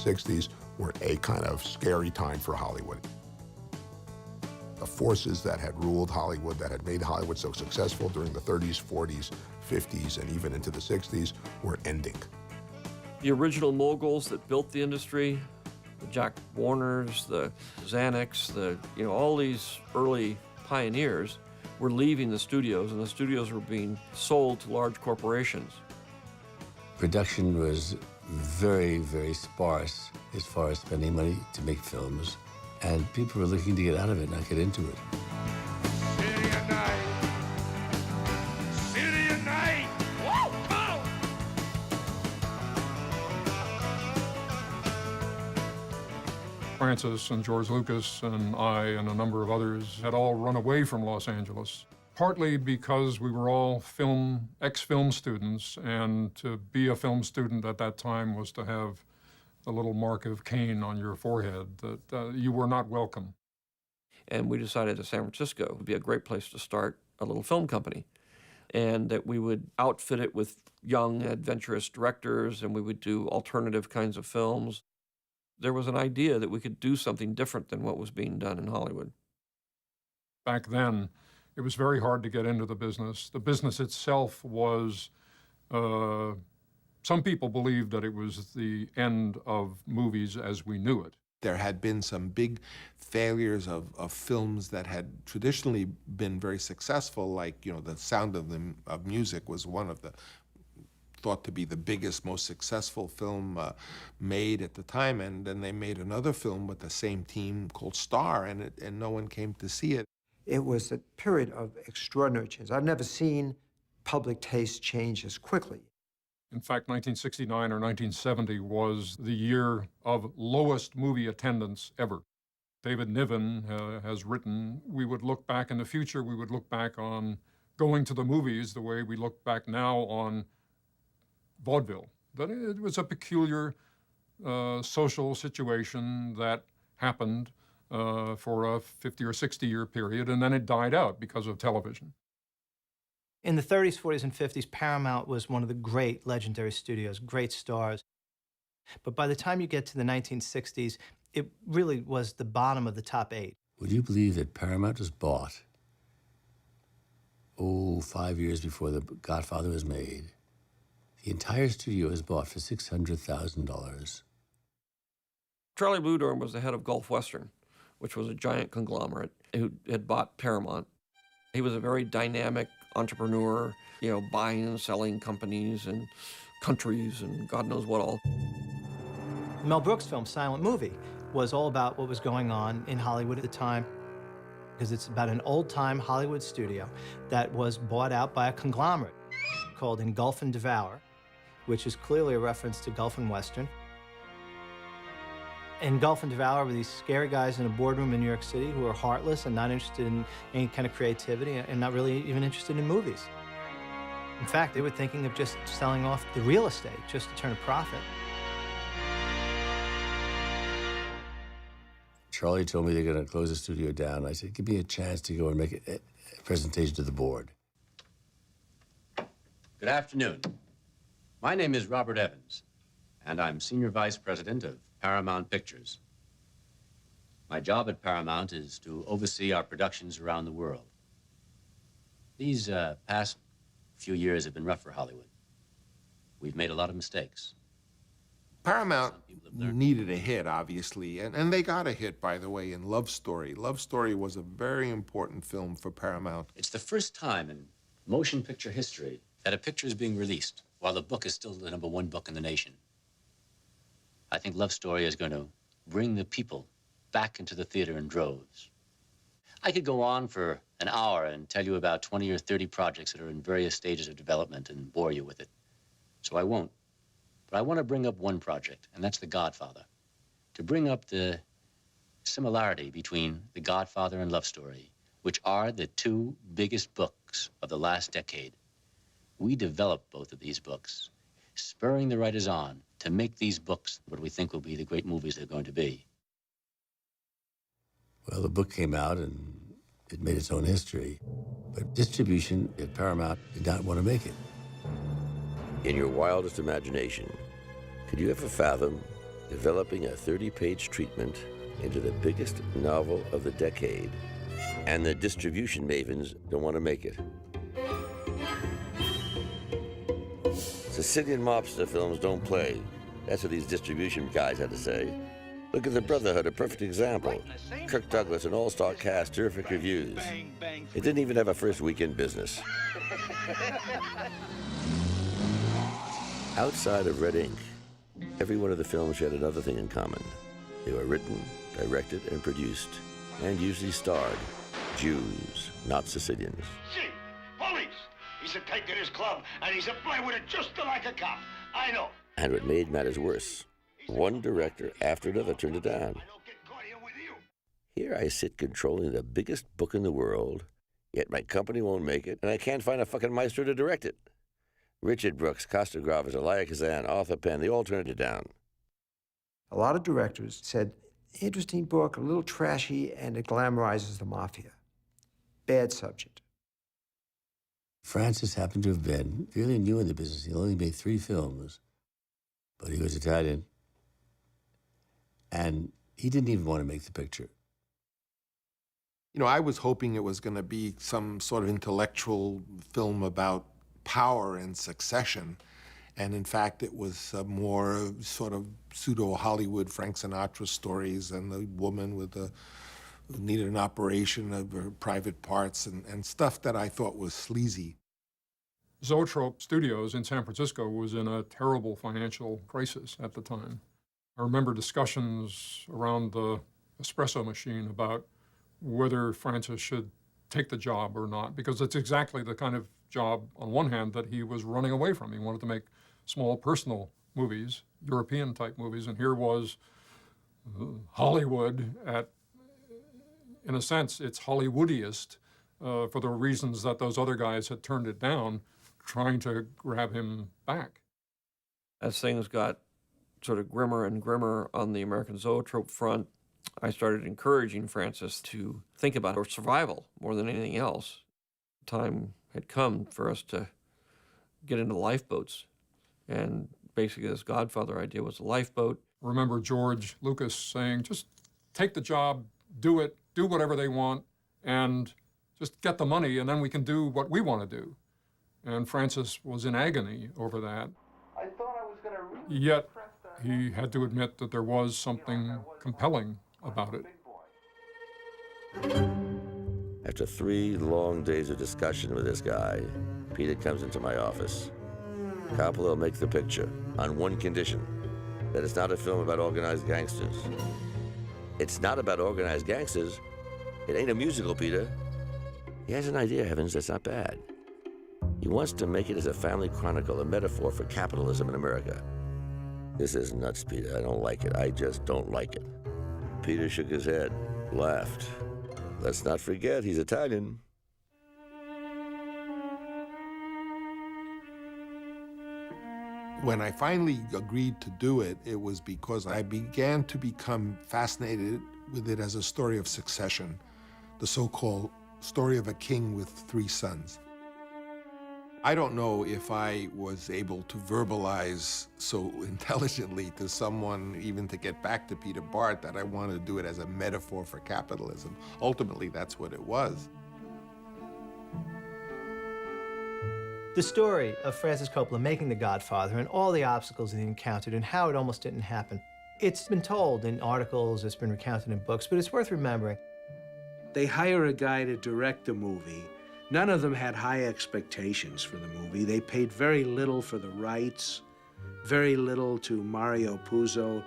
60s were a kind of scary time for Hollywood. The forces that had ruled Hollywood, that had made Hollywood so successful during the 30s, 40s, 50s, and even into the 60s were ending. The original moguls that built the industry, the Jack Warners, the Xanax, all these early pioneers were leaving the studios, and the studios were being sold to large corporations. Production was very, very sparse as far as spending money to make films, and people were looking to get out of it, not get into it. City at night. City at night. Woo! Francis and George Lucas and I and a number of others had all run away from Los Angeles, partly because we were all ex-film students, and to be a film student at that time was to have a little mark of Cain on your forehead, that you were not welcome. And we decided that San Francisco would be a great place to start a little film company, and that we would outfit it with young, adventurous directors, and we would do alternative kinds of films. There was an idea that we could do something different than what was being done in Hollywood. Back then, it was very hard to get into the business. The business itself was, some people believed that it was the end of movies as we knew it. There had been some big failures of films that had traditionally been very successful, like, The Sound of Music was one of the thought to be the biggest, most successful film made at the time, and then they made another film with the same team called Star, and no one came to see it. It was a period of extraordinary change. I've never seen public taste change as quickly. In fact, 1969 or 1970 was the year of lowest movie attendance ever. David Niven has written, we would look back in the future, we would look back on going to the movies the way we look back now on vaudeville. That it was a peculiar social situation that happened for a 50 or 60-year period, and then it died out because of television. In the 30s, 40s, and 50s, Paramount was one of the great legendary studios, great stars. But by the time you get to the 1960s, it really was the bottom of the top 8. Would you believe that Paramount was bought, 5 years before The Godfather was made? The entire studio was bought for $600,000. Charlie Bluedorn was the head of Gulf Western, which was a giant conglomerate who had bought Paramount. He was a very dynamic entrepreneur, buying and selling companies and countries and God knows what all. Mel Brooks' film, Silent Movie, was all about what was going on in Hollywood at the time, because it's about an old-time Hollywood studio that was bought out by a conglomerate called Engulf and Devour, which is clearly a reference to Gulf and Western. Engulf and Devour were these scary guys in a boardroom in New York City who were heartless and not interested in any kind of creativity and not really even interested in movies. In fact, they were thinking of just selling off the real estate just to turn a profit. Charlie told me they're going to close the studio down. I said, give me a chance to go and make a presentation to the board. Good afternoon. My name is Robert Evans, and I'm Senior Vice President of Paramount Pictures. My job at Paramount is to oversee our productions around the world. These past few years have been rough for Hollywood. We've made a lot of mistakes. Paramount needed a hit, obviously, and they got a hit, by the way, in Love Story. Love Story was a very important film for Paramount. It's the first time in motion picture history that a picture is being released while the book is still the #1 book in the nation. I think Love Story is going to bring the people back into the theater in droves. I could go on for an hour and tell you about 20 or 30 projects that are in various stages of development and bore you with it. So I won't. But I want to bring up one project, and that's The Godfather. To bring up the similarity between The Godfather and Love Story, which are the two biggest books of the last decade. We developed both of these books, spurring the writers on to make these books what we think will be the great movies they're going to be. Well, the book came out and it made its own history, but distribution at Paramount did not want to make it. In your wildest imagination, could you ever fathom developing a 30-page treatment into the biggest novel of the decade. And the distribution mavens don't want to make it. Sicilian mobster films don't play. That's what these distribution guys had to say. Look at The Brotherhood, a perfect example. Kirk Douglas, an all-star cast, terrific reviews. It didn't even have a first week in business. Outside of red ink, every one of the films shared another thing in common. They were written, directed, and produced, and usually starred Jews, not Sicilians. See, police. He's a take at his club, and he's a play with it just like a cop. I know. And what made matters worse, one director after another turned it down. I don't get caught here with you. Here I sit controlling the biggest book in the world, yet my company won't make it, and I can't find a fucking Maestra to direct it. Richard Brooks, Costa Gravas, Elia Kazan, Arthur Penn, they all turned it down. A lot of directors said, interesting book, a little trashy, and it glamorizes the mafia. Bad subject. Francis happened to have been really new in the business. He only made 3 films, but he was Italian, and he didn't even want to make the picture. You know, I was hoping it was going to be some sort of intellectual film about power and succession. And in fact, it was more sort of pseudo-Hollywood Frank Sinatra stories and the woman with the who needed an operation of her private parts and stuff that I thought was sleazy. Zoetrope Studios in San Francisco was in a terrible financial crisis at the time. I remember discussions around the espresso machine about whether Francis should take the job or not, because it's exactly the kind of job, on one hand, that he was running away from. He wanted to make small personal movies, European-type movies, and here was Hollywood at, in a sense, it's Hollywoodiest for the reasons that those other guys had turned it down, trying to grab him back. As things got sort of grimmer and grimmer on the American Zoetrope front, I started encouraging Francis to think about her survival more than anything else. Time had come for us to get into lifeboats, and basically this Godfather idea was a lifeboat. Remember George Lucas saying, just take the job, do it, do whatever they want, and just get the money, and then we can do what we want to do. And Francis was in agony over that. I thought I was going to really Yet he had to admit that there was something compelling about it. After 3 long days of discussion with this guy, Peter comes into my office. Coppola will make the picture on one condition, that it's not a film about organized gangsters. It's not about organized gangsters. It ain't a musical, Peter. He has an idea, heavens, that's not bad. He wants to make it as a family chronicle, a metaphor for capitalism in America. This is nuts, Peter. I don't like it. I just don't like it. Peter shook his head, laughed. Let's not forget, he's Italian. When I finally agreed to do it, it was because I began to become fascinated with it as a story of succession, the so-called story of a king with 3 sons. I don't know if I was able to verbalize so intelligently to someone, even to get back to Peter Bart, that I wanted to do it as a metaphor for capitalism. Ultimately, that's what it was. The story of Francis Coppola making The Godfather and all the obstacles that he encountered and how it almost didn't happen, it's been told in articles, it's been recounted in books, but it's worth remembering. They hire a guy to direct the movie. None of them had high expectations for the movie. They paid very little for the rights, very little to Mario Puzo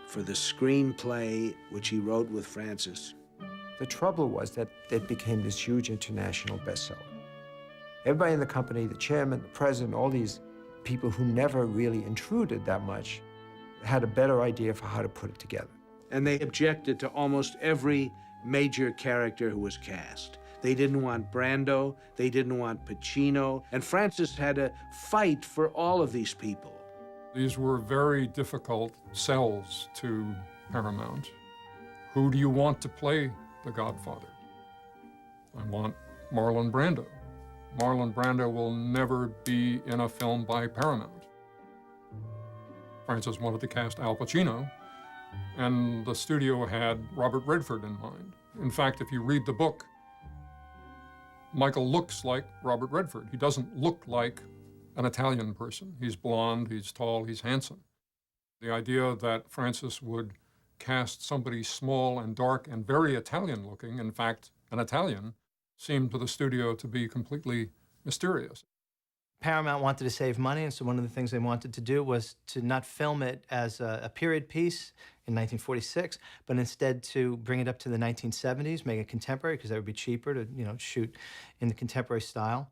for the screenplay, which he wrote with Francis. The trouble was that it became this huge international bestseller. Everybody in the company, the chairman, the president, all these people who never really intruded that much, had a better idea for how to put it together. And they objected to almost every major character who was cast. They didn't want Brando, they didn't want Pacino, and Francis had to fight for all of these people. These were very difficult sells to Paramount. Who do you want to play the Godfather? I want Marlon Brando. Marlon Brando will never be in a film by Paramount. Francis wanted to cast Al Pacino, and the studio had Robert Redford in mind. In fact, if you read the book, Michael looks like Robert Redford. He doesn't look like an Italian person. He's blonde, he's tall, he's handsome. The idea that Francis would cast somebody small and dark and very Italian-looking, in fact, an Italian, seemed to the studio to be completely mysterious. Paramount wanted to save money, and so one of the things they wanted to do was to not film it as a period piece in 1946, but instead to bring it up to the 1970s, make it contemporary, because that would be cheaper to, shoot in the contemporary style.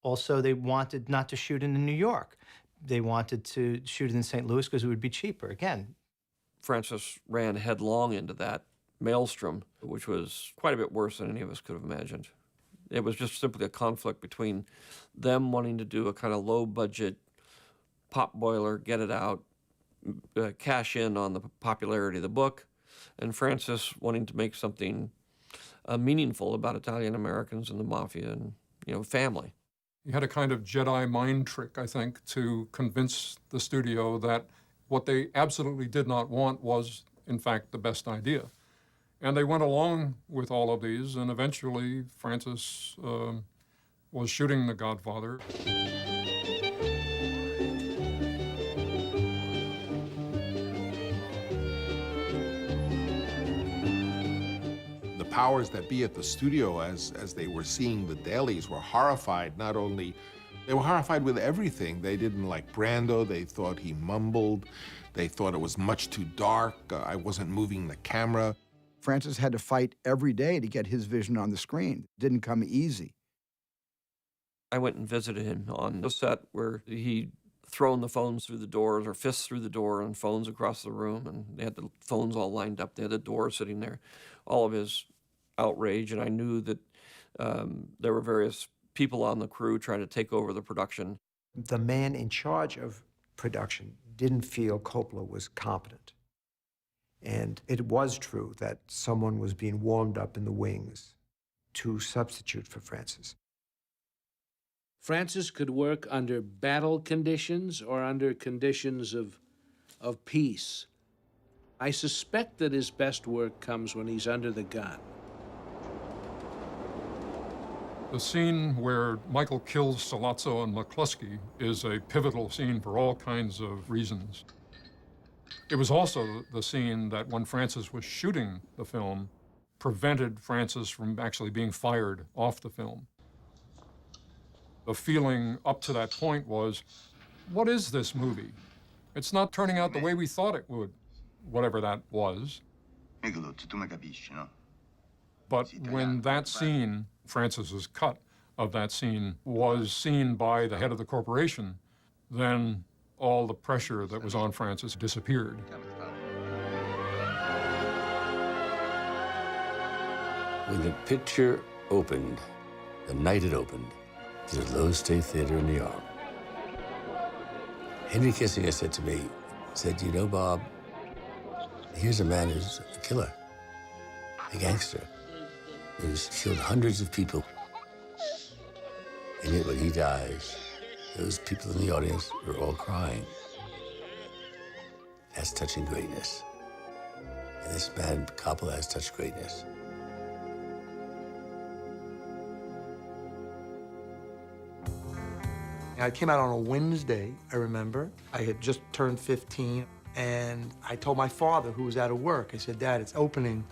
Also, they wanted not to shoot in New York. They wanted to shoot it in St. Louis because it would be cheaper. Again, Francis ran headlong into that maelstrom, which was quite a bit worse than any of us could have imagined. It was just simply a conflict between them wanting to do a kind of low-budget pop boiler, get it out, cash in on the popularity of the book, and Francis wanting to make something meaningful about Italian-Americans and the mafia and, family. He had a kind of Jedi mind trick, I think, to convince the studio that what they absolutely did not want was, in fact, the best idea. And they went along with all of these, and eventually Francis was shooting The Godfather. The powers that be at the studio, as they were seeing the dailies, were horrified. They were horrified with everything. They didn't like Brando. They thought he mumbled. They thought it was much too dark. I wasn't moving the camera. Francis had to fight every day to get his vision on the screen. It didn't come easy. I went and visited him on the set where he'd thrown the phones through the doors, or fists through the door and phones across the room, and they had the phones all lined up. They had the door sitting there, all of his outrage, and I knew that there were various people on the crew trying to take over the production. The man in charge of production didn't feel Coppola was competent. And it was true that someone was being warmed up in the wings to substitute for Francis. Francis could work under battle conditions or under conditions of peace. I suspect that his best work comes when he's under the gun. The scene where Michael kills Sollozzo and McCluskey is a pivotal scene for all kinds of reasons. It was also the scene that, when Francis was shooting the film, prevented Francis from actually being fired off the film. The feeling up to that point was, what is this movie? It's not turning out the way we thought it would, whatever that was. But when that scene, Francis's cut of that scene, was seen by the head of the corporation, then all the pressure that was on Francis disappeared. When the picture opened, the night it opened, to the Lowe State Theater in New York, Henry Kissinger said to me, you know, Bob, here's a man who's a killer, a gangster, who's killed hundreds of people. And yet when he dies, those people in the audience are all crying. That's touching greatness. And this man, Coppola, has touched greatness. I came out on a Wednesday, I remember. I had just turned 15, and I told my father, who was out of work, I said, Dad, it's opening.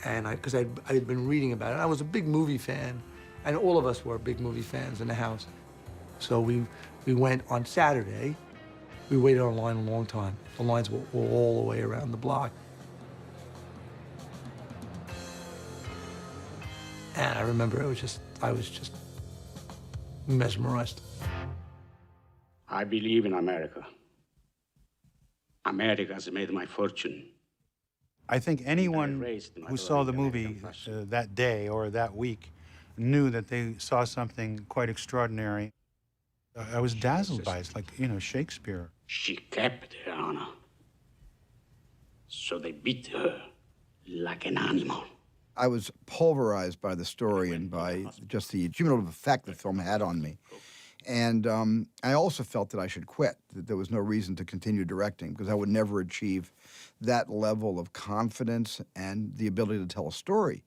And because I had been reading about it. I was a big movie fan, and all of us were big movie fans in the house. So we went on Saturday. We waited online a long time. The lines were all the way around the block. And I remember I was just mesmerized. I believe in America. America has made my fortune. I think anyone who saw the movie that day or that week knew that they saw something quite extraordinary. I was dazzled by it. It's like, Shakespeare. She kept her honor. So they beat her like an animal. I was pulverized by the story and by just the cumulative effect the film had on me. And I also felt that I should quit, that there was no reason to continue directing because I would never achieve that level of confidence and the ability to tell a story,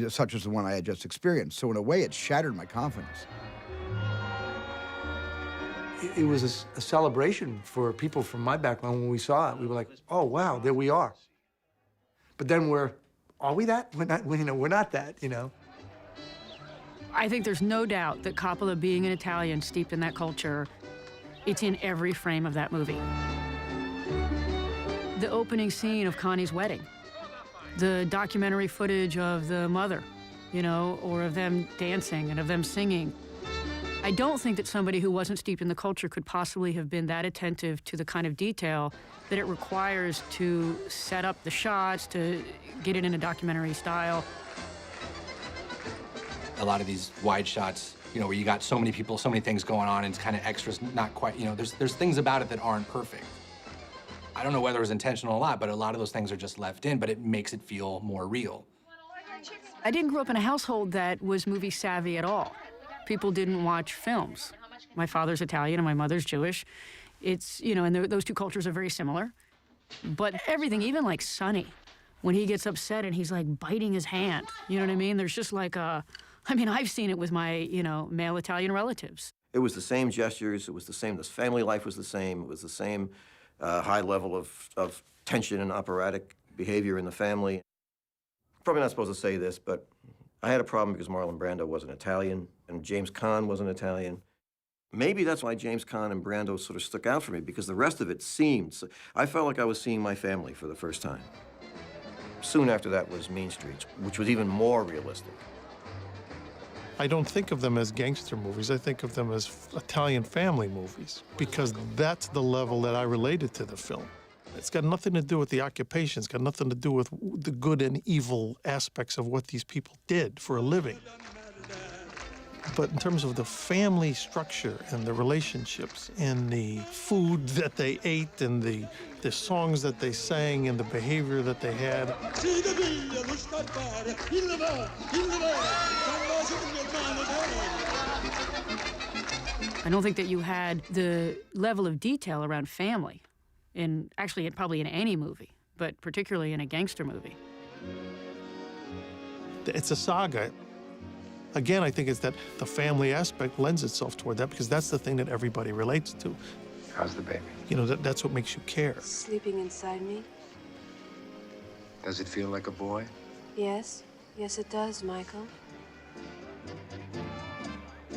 such as the one I had just experienced. So in a way, it shattered my confidence. It was a celebration for people from my background. When we saw it, we were like, oh, wow, there we are. But then are we that? We're not, we're not that, you know. I think there's no doubt that Coppola, being an Italian steeped in that culture, it's in every frame of that movie. The opening scene of Connie's wedding, the documentary footage of the mother, you know, or of them dancing and of them singing. I don't think that somebody who wasn't steeped in the culture could possibly have been that attentive to the kind of detail that it requires to set up the shots, to get it in a documentary style. A lot of these wide shots, you know, where you got so many people, so many things going on, and it's kind of extras, not quite, you know, there's things about it that aren't perfect. I don't know whether it was intentional or not, but a lot of those things are just left in, but it makes it feel more real. I didn't grow up in a household that was movie savvy at all. People didn't watch films. My father's Italian and my mother's Jewish. It's, you know, and those two cultures are very similar. But everything, even like Sonny, when he gets upset and he's like biting his hand, you know what I mean? There's just like I mean, I've seen it with my, you know, male Italian relatives. It was the same gestures, it was the same, this family life was the same, it was the same high level of tension and operatic behavior in the family. Probably not supposed to say this, but I had a problem because Marlon Brando wasn't Italian and James Caan wasn't Italian. Maybe that's why James Caan and Brando sort of stuck out for me, because the rest of it seemed, I felt like I was seeing my family for the first time. Soon after that was Mean Streets, which was even more realistic. I don't think of them as gangster movies. I think of them as Italian family movies, because that's the level that I related to the film. It's got nothing to do with the occupation. It's got nothing to do with the good and evil aspects of what these people did for a living. But in terms of the family structure and the relationships and the food that they ate and the songs that they sang and the behavior that they had. I don't think that you had the level of detail around family, actually probably in any movie, but particularly in a gangster movie. It's a saga. Again, I think it's that the family aspect lends itself toward that because that's the thing that everybody relates to. How's the baby? You know, that's what makes you care. Sleeping inside me? Does it feel like a boy? Yes. Yes, it does, Michael.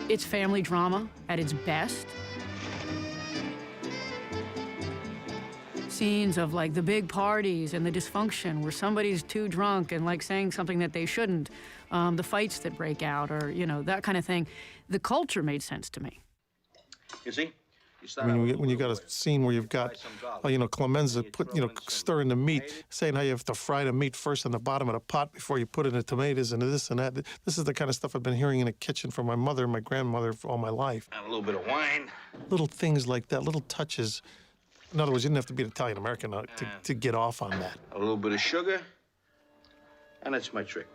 It's family drama at its best. Scenes of like the big parties and the dysfunction where somebody's too drunk and like saying something that they shouldn't, the fights that break out or, you know, that kind of thing. The culture made sense to me. You see? I mean, when you got a scene where you've got, you know, Clemenza stirring the meat, saying how you have to fry the meat first in the bottom of the pot before you put in the tomatoes and this and that. This is the kind of stuff I've been hearing in the kitchen from my mother and my grandmother for all my life. And a little bit of wine. Little things like that, little touches. In other words, you didn't have to be an Italian-American to get off on that. A little bit of sugar, and that's my trick.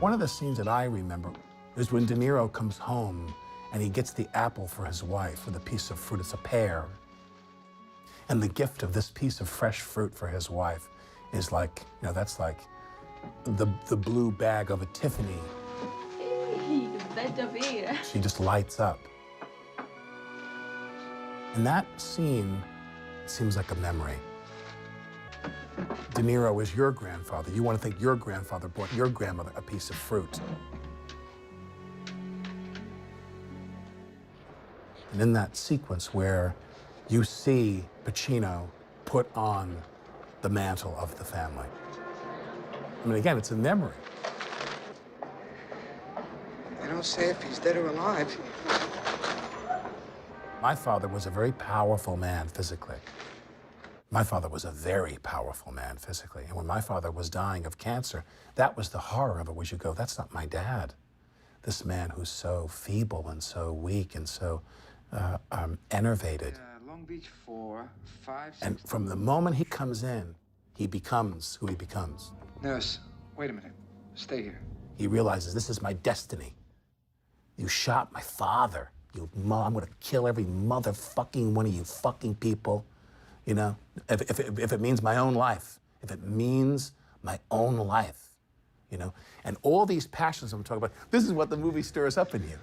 One of the scenes that I remember is when De Niro comes home and he gets the apple for his wife with a piece of fruit. It's a pear. And the gift of this piece of fresh fruit for his wife is like, you know, that's like the blue bag of a Tiffany. She just lights up. And that scene seems like a memory. De Niro is your grandfather. You want to think your grandfather bought your grandmother a piece of fruit. And in that sequence where you see Pacino put on the mantle of the family. I mean, again, it's a memory. They don't say if he's dead or alive. My father was a very powerful man physically. My father was a very powerful man physically. And when my father was dying of cancer, that was the horror of it, was you go, that's not my dad. This man who's so feeble and so weak and so enervated. Long Beach 4, 5, 6... And from the moment he comes in, he becomes who he becomes. Nurse, wait a minute. Stay here. He realizes, this is my destiny. You shot my father. I'm gonna kill every motherfucking one of you fucking people. You know, if it means my own life. If it means my own life, you know? And all these passions I'm talking about, this is what the movie stirs up in you.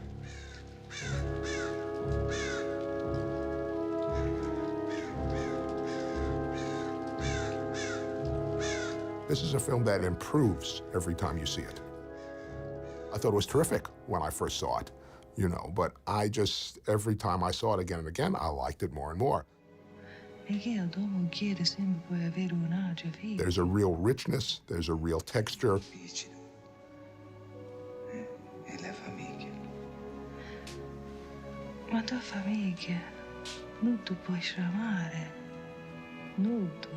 This is a film that improves every time you see it. I thought it was terrific when I first saw it, you know, but every time I saw it again and again, I liked it more and more. There's a real richness, there's a real texture. Ma tua famiglia, non tu puoi amare, nudo.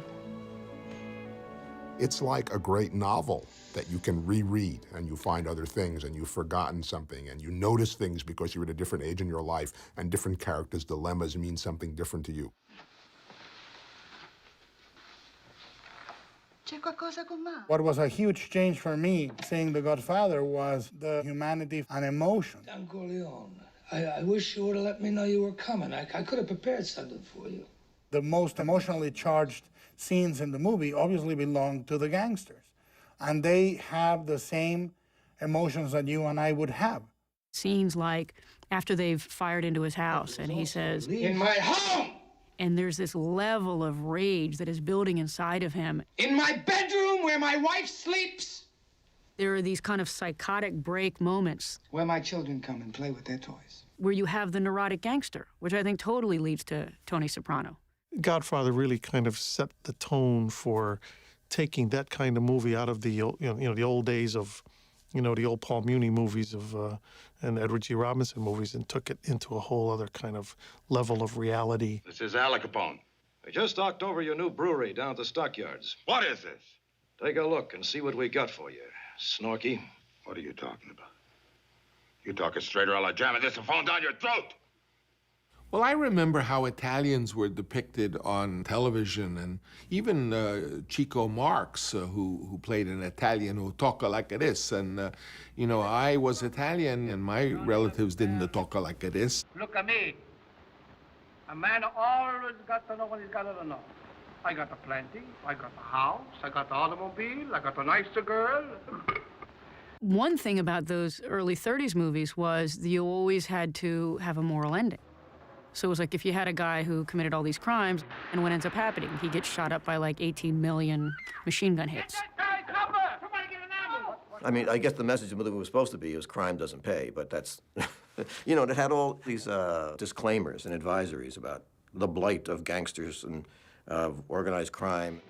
It's like a great novel that you can reread and you find other things and you've forgotten something and you notice things because you're at a different age in your life and different characters' dilemmas mean something different to you. What was a huge change for me seeing The Godfather was the humanity and emotion. Don Corleone, I wish you would have let me know you were coming. I could have prepared something for you. The most emotionally charged scenes in the movie obviously belong to the gangsters. And they have the same emotions that you and I would have. Scenes like after they've fired into his house and he says, "In my home!" And there's this level of rage that is building inside of him. In my bedroom where my wife sleeps! There are these kind of psychotic break moments. Where my children come and play with their toys. Where you have the neurotic gangster, which I think totally leads to Tony Soprano. Godfather really kind of set the tone for taking that kind of movie out of the the old days of, the old Paul Muni movies and Edward G. Robinson movies, and took it into a whole other kind of level of reality. This is Al Capone. We just talked over your new brewery down at the Stockyards. What is this? Take a look and see what we got for you, Snorky. What are you talking about? You talking straight or I'll jam this phone down your throat. Well, I remember how Italians were depicted on television, and even Chico Marx, who played an Italian who talked like this. And, I was Italian, and my relatives didn't talk like this. Look at me. A man always got to know what he's got to know. I got the plenty, I got the house, I got the automobile, I got the nicer girl. One thing about those early 30s movies was you always had to have a moral ending. So it was like if you had a guy who committed all these crimes, and what ends up happening? He gets shot up by like 18 million machine gun hits. I mean, I guess the message of the movie was supposed to be is crime doesn't pay, but that's, it had all these disclaimers and advisories about the blight of gangsters and organized crime.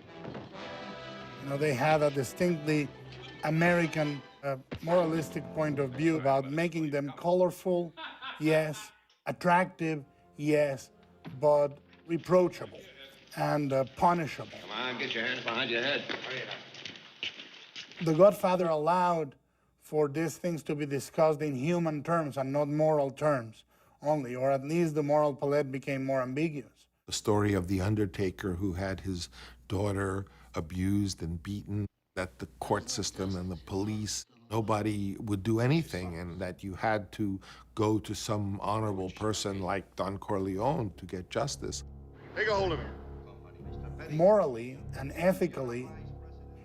They have a distinctly American moralistic point of view about making them colorful, yes, attractive, yes, but reproachable and punishable. Come on, get your hands behind your head. The Godfather allowed for these things to be discussed in human terms and not moral terms only, or at least the moral palette became more ambiguous. The story of the undertaker who had his daughter abused and beaten, that the court system and the police, nobody would do anything, and that you had to go to some honorable person like Don Corleone to get justice. Take a hold of him. Morally and ethically,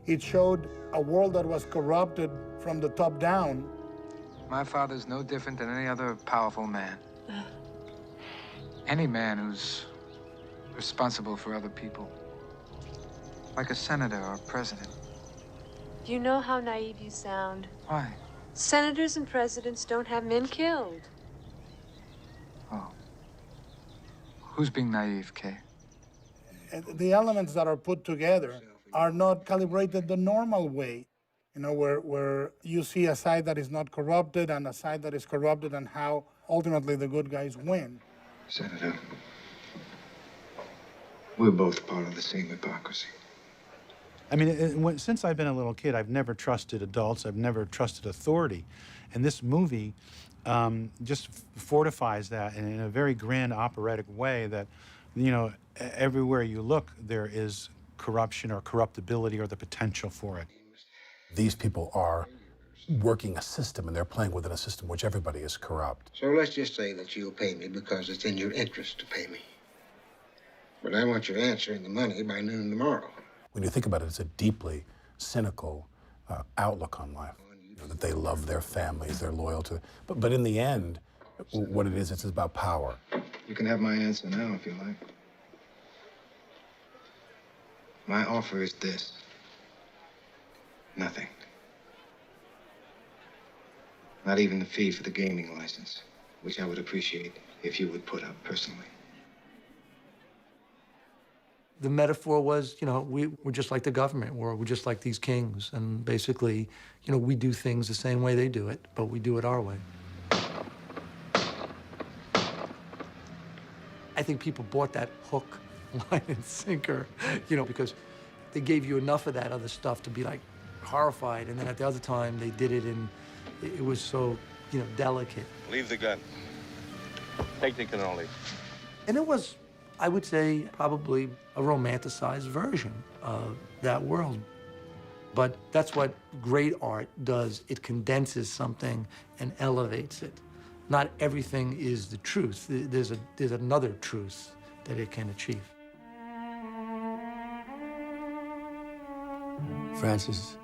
it showed a world that was corrupted from the top down. My father's no different than any other powerful man. Any man who's responsible for other people. Like a senator or a president. Do you know how naive you sound? Why? Senators and presidents don't have men killed. Oh. Who's being naive, Kay? The elements that are put together are not calibrated the normal way, where you see a side that is not corrupted and a side that is corrupted, and how ultimately the good guys win. Senator, we're both part of the same hypocrisy. I mean, since I've been a little kid, I've never trusted adults. I've never trusted authority. And this movie just fortifies that in a very grand operatic way that You know, everywhere you look, there is corruption or corruptibility or the potential for it. These people are working a system, and they're playing within a system which everybody is corrupt. So let's just say that you'll pay me because it's in your interest to pay me. But I want your answer and the money by noon tomorrow. When you think about it, it's a deeply cynical outlook on life. You know, that they love their families, they're loyal to. But in the end, what it is, it's about power. You can have my answer now if you like. My offer is this. Nothing. Not even the fee for the gaming license, which I would appreciate if you would put up personally. The metaphor was, you know, we're just like the government, we're just like these kings, and basically, you know, we do things the same way they do it, but we do it our way. I think people bought that hook, line, and sinker, you know, because they gave you enough of that other stuff to be, like, horrified, and then at the other time, they did it in, it was so, you know, delicate. Leave the gun. Take the cannoli. And it was, I would say, probably a romanticized version of that world. But that's what great art does. It condenses something and elevates it. Not everything is the truth. There's another truth that it can achieve. Francis,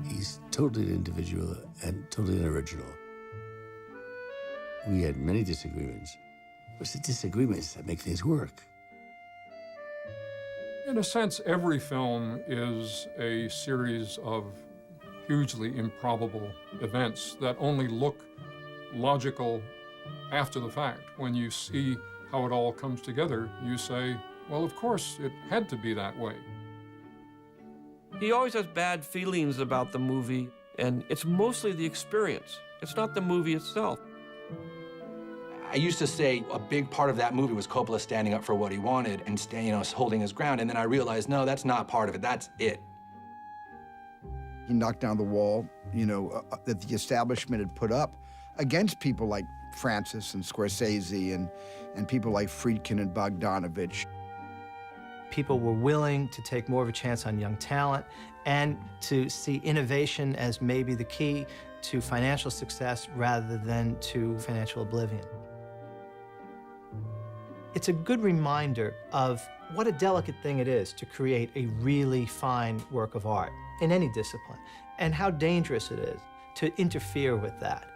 he's totally an individual and totally an original. We had many disagreements. It's the disagreements that make things work. In a sense, every film is a series of hugely improbable events that only look logical after the fact. When you see how it all comes together, you say, well, of course, it had to be that way. He always has bad feelings about the movie, and it's mostly the experience. It's not the movie itself. I used to say a big part of that movie was Coppola standing up for what he wanted and holding his ground, and then I realized, no, that's not part of it, that's it. He knocked down the wall, you know, that the establishment had put up against people like Francis and Scorsese and people like Friedkin and Bogdanovich. People were willing to take more of a chance on young talent and to see innovation as maybe the key to financial success rather than to financial oblivion. It's a good reminder of what a delicate thing it is to create a really fine work of art in any discipline, and how dangerous it is to interfere with that.